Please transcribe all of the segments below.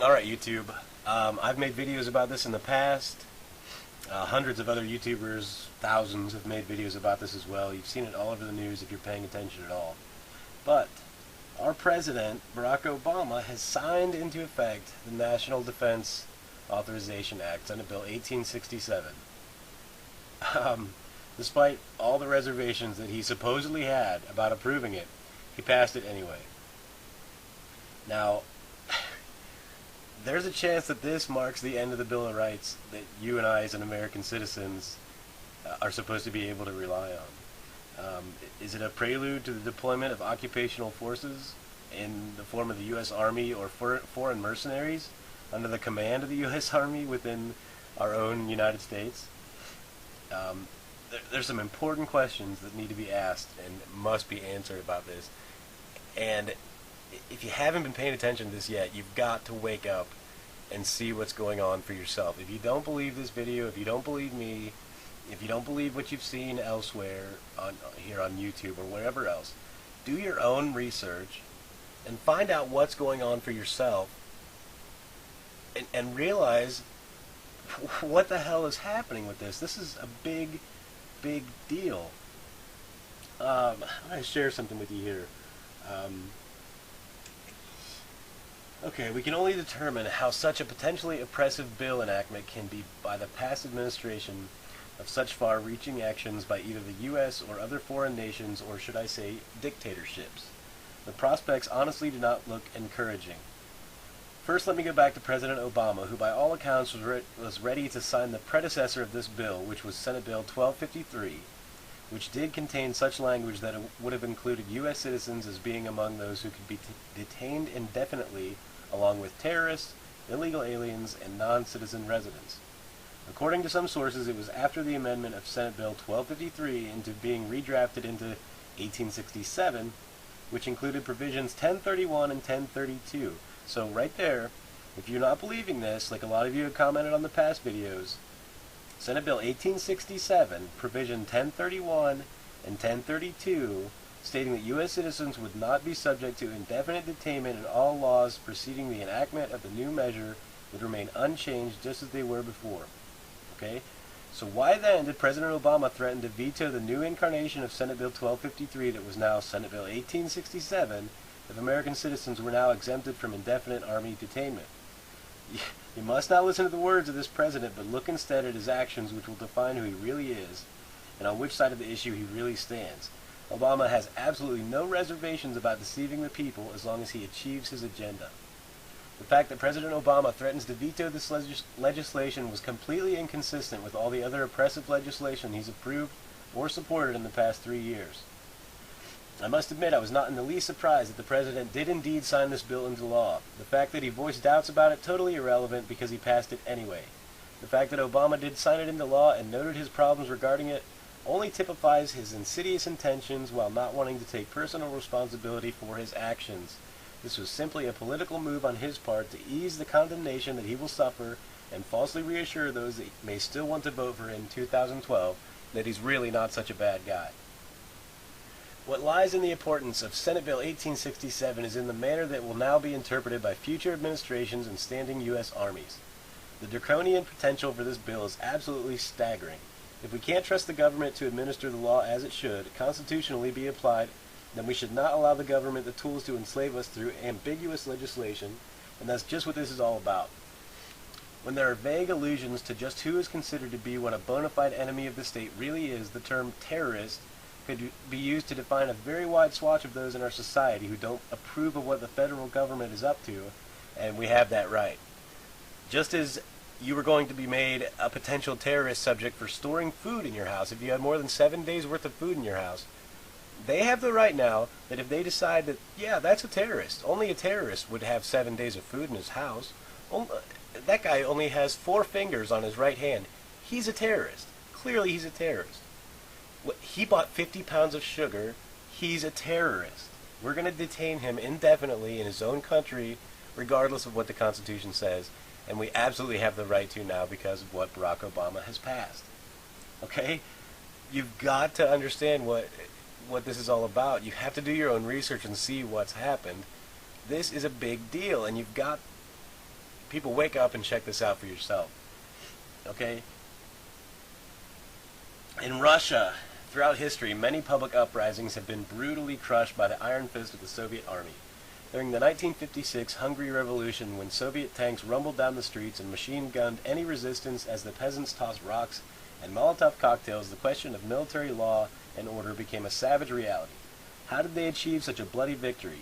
Alright, YouTube. I've made videos about this in the past. Hundreds of other YouTubers, thousands, have made videos about this as well. You've seen it all over the news if you're paying attention at all. But our president, Barack Obama, has signed into effect the National Defense Authorization Act, Senate Bill 1867. Despite all the reservations that he supposedly had about approving it, he passed it anyway. Now, there's a chance that this marks the end of the Bill of Rights that you and I as an American citizens are supposed to be able to rely on. Is it a prelude to the deployment of occupational forces in the form of the U.S. Army or foreign mercenaries under the command of the U.S. Army within our own United States? There's some important questions that need to be asked and must be answered about this. And if you haven't been paying attention to this yet, you've got to wake up and see what's going on for yourself. If you don't believe this video, if you don't believe me, if you don't believe what you've seen elsewhere here on YouTube or wherever else, do your own research and find out what's going on for yourself and realize what the hell is happening with this. This is a big, big deal. I'm going to share something with you here. Okay, we can only determine how such a potentially oppressive bill enactment can be by the past administration of such far-reaching actions by either the U.S. or other foreign nations, or should I say, dictatorships. The prospects honestly do not look encouraging. First, let me go back to President Obama, who by all accounts was ready to sign the predecessor of this bill, which was Senate Bill 1253, which did contain such language that it would have included U.S. citizens as being among those who could be detained indefinitely, along with terrorists, illegal aliens, and non-citizen residents. According to some sources, it was after the amendment of Senate Bill 1253 into being redrafted into 1867, which included provisions 1031 and 1032. So right there, if you're not believing this, like a lot of you have commented on the past videos, Senate Bill 1867, provision 1031 and 1032, stating that U.S. citizens would not be subject to indefinite detainment, and all laws preceding the enactment of the new measure would remain unchanged just as they were before. Okay? So why then did President Obama threaten to veto the new incarnation of Senate Bill 1253 that was now Senate Bill 1867 if American citizens were now exempted from indefinite Army detainment? You must not listen to the words of this president, but look instead at his actions, which will define who he really is and on which side of the issue he really stands. Obama has absolutely no reservations about deceiving the people as long as he achieves his agenda. The fact that President Obama threatens to veto this legislation was completely inconsistent with all the other oppressive legislation he's approved or supported in the past 3 years. I must admit I was not in the least surprised that the president did indeed sign this bill into law. The fact that he voiced doubts about it, totally irrelevant because he passed it anyway. The fact that Obama did sign it into law and noted his problems regarding it only typifies his insidious intentions while not wanting to take personal responsibility for his actions. This was simply a political move on his part to ease the condemnation that he will suffer and falsely reassure those that may still want to vote for him in 2012 that he's really not such a bad guy. What lies in the importance of Senate Bill 1867 is in the manner that will now be interpreted by future administrations and standing U.S. armies. The draconian potential for this bill is absolutely staggering. If we can't trust the government to administer the law as it should constitutionally be applied, then we should not allow the government the tools to enslave us through ambiguous legislation, and that's just what this is all about. When there are vague allusions to just who is considered to be what a bona fide enemy of the state really is, the term terrorist could be used to define a very wide swatch of those in our society who don't approve of what the federal government is up to, and we have that right. Just as you were going to be made a potential terrorist subject for storing food in your house if you had more than 7 days worth of food in your house, they have the right now that if they decide that, yeah, that's a terrorist, only a terrorist would have 7 days of food in his house. That guy only has 4 fingers on his right hand. He's a terrorist. Clearly he's a terrorist. He bought 50 pounds of sugar. He's a terrorist. We're going to detain him indefinitely in his own country, regardless of what the Constitution says, and we absolutely have the right to now because of what Barack Obama has passed. Okay? You've got to understand what this is all about. You have to do your own research and see what's happened. This is a big deal, and you've got people, wake up and check this out for yourself. Okay? In Russia, throughout history, many public uprisings have been brutally crushed by the iron fist of the Soviet army. During the 1956 Hungary Revolution, when Soviet tanks rumbled down the streets and machine-gunned any resistance as the peasants tossed rocks and Molotov cocktails, the question of military law and order became a savage reality. How did they achieve such a bloody victory?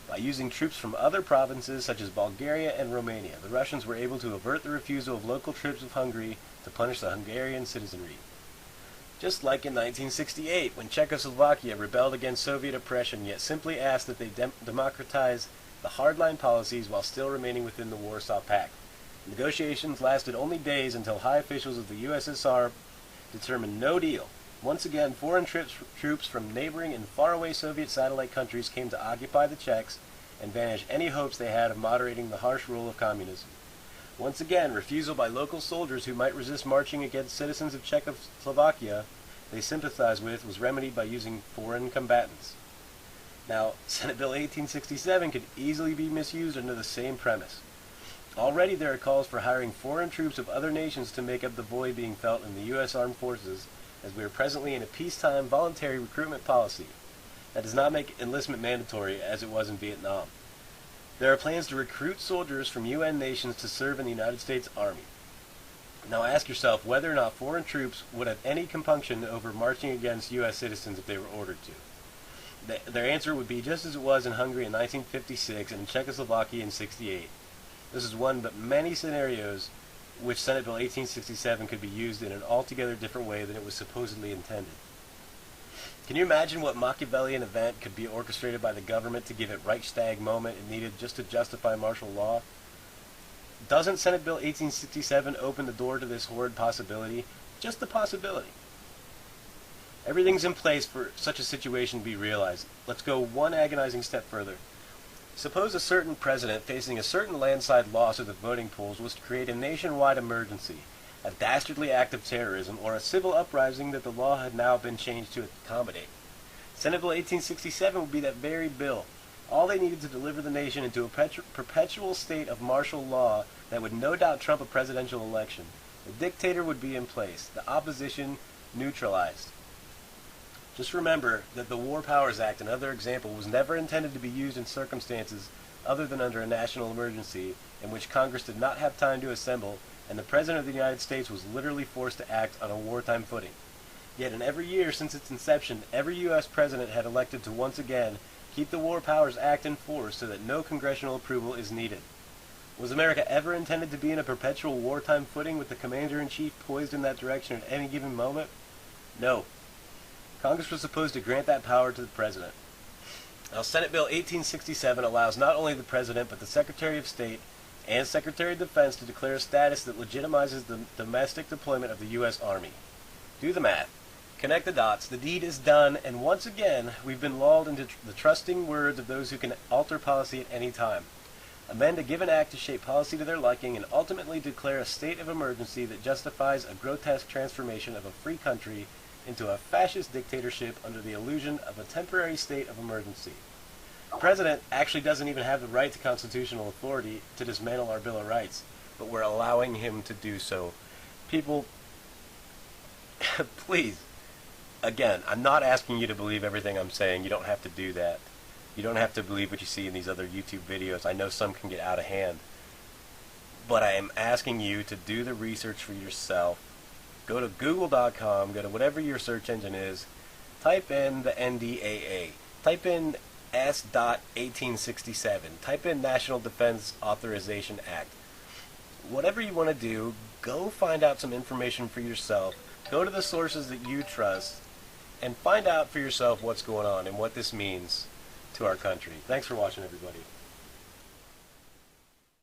By using troops from other provinces such as Bulgaria and Romania, the Russians were able to avert the refusal of local troops of Hungary to punish the Hungarian citizenry. Just like in 1968, when Czechoslovakia rebelled against Soviet oppression, yet simply asked that they democratize the hardline policies while still remaining within the Warsaw Pact. Negotiations lasted only days until high officials of the USSR determined no deal. Once again, foreign troops from neighboring and faraway Soviet satellite countries came to occupy the Czechs and banish any hopes they had of moderating the harsh rule of communism. Once again, refusal by local soldiers who might resist marching against citizens of Czechoslovakia they sympathized with was remedied by using foreign combatants. Now, Senate Bill 1867 could easily be misused under the same premise. Already there are calls for hiring foreign troops of other nations to make up the void being felt in the U.S. Armed Forces, as we are presently in a peacetime voluntary recruitment policy. That does not make enlistment mandatory as it was in Vietnam. There are plans to recruit soldiers from UN nations to serve in the United States Army. Now ask yourself whether or not foreign troops would have any compunction over marching against U.S. citizens if they were ordered to. Their answer would be just as it was in Hungary in 1956 and in Czechoslovakia in 1968. This is one but many scenarios which Senate Bill 1867 could be used in an altogether different way than it was supposedly intended. Can you imagine what Machiavellian event could be orchestrated by the government to give it Reichstag moment it needed just to justify martial law? Doesn't Senate Bill 1867 open the door to this horrid possibility? Just the possibility. Everything's in place for such a situation to be realized. Let's go one agonizing step further. Suppose a certain president facing a certain landslide loss of the voting polls was to create a nationwide emergency, a dastardly act of terrorism, or a civil uprising that the law had now been changed to accommodate. Senate Bill 1867 would be that very bill. All they needed to deliver the nation into a perpetual state of martial law that would no doubt trump a presidential election. The dictator would be in place, the opposition neutralized. Just remember that the War Powers Act, another example, was never intended to be used in circumstances other than under a national emergency in which Congress did not have time to assemble and the President of the United States was literally forced to act on a wartime footing. Yet in every year since its inception, every U.S. president had elected to once again keep the War Powers Act in force so that no congressional approval is needed. Was America ever intended to be in a perpetual wartime footing with the Commander-in-Chief poised in that direction at any given moment? No. Congress was supposed to grant that power to the President. Now, Senate Bill 1867 allows not only the President but the Secretary of State and Secretary of Defense to declare a status that legitimizes the domestic deployment of the U.S. Army. Do the math. Connect the dots. The deed is done, and once again, we've been lulled into the trusting words of those who can alter policy at any time. Amend a given act to shape policy to their liking, and ultimately declare a state of emergency that justifies a grotesque transformation of a free country into a fascist dictatorship under the illusion of a temporary state of emergency. The President actually doesn't even have the right to constitutional authority to dismantle our Bill of Rights, but we're allowing him to do so. People, please, again, I'm not asking you to believe everything I'm saying. You don't have to do that. You don't have to believe what you see in these other YouTube videos. I know some can get out of hand. But I am asking you to do the research for yourself. Go to google.com, go to whatever your search engine is, type in the NDAA, type in S.1867, type in National Defense Authorization Act. Whatever you want to do, go find out some information for yourself. Go to the sources that you trust and find out for yourself what's going on and what this means to our country. Thanks for watching, everybody.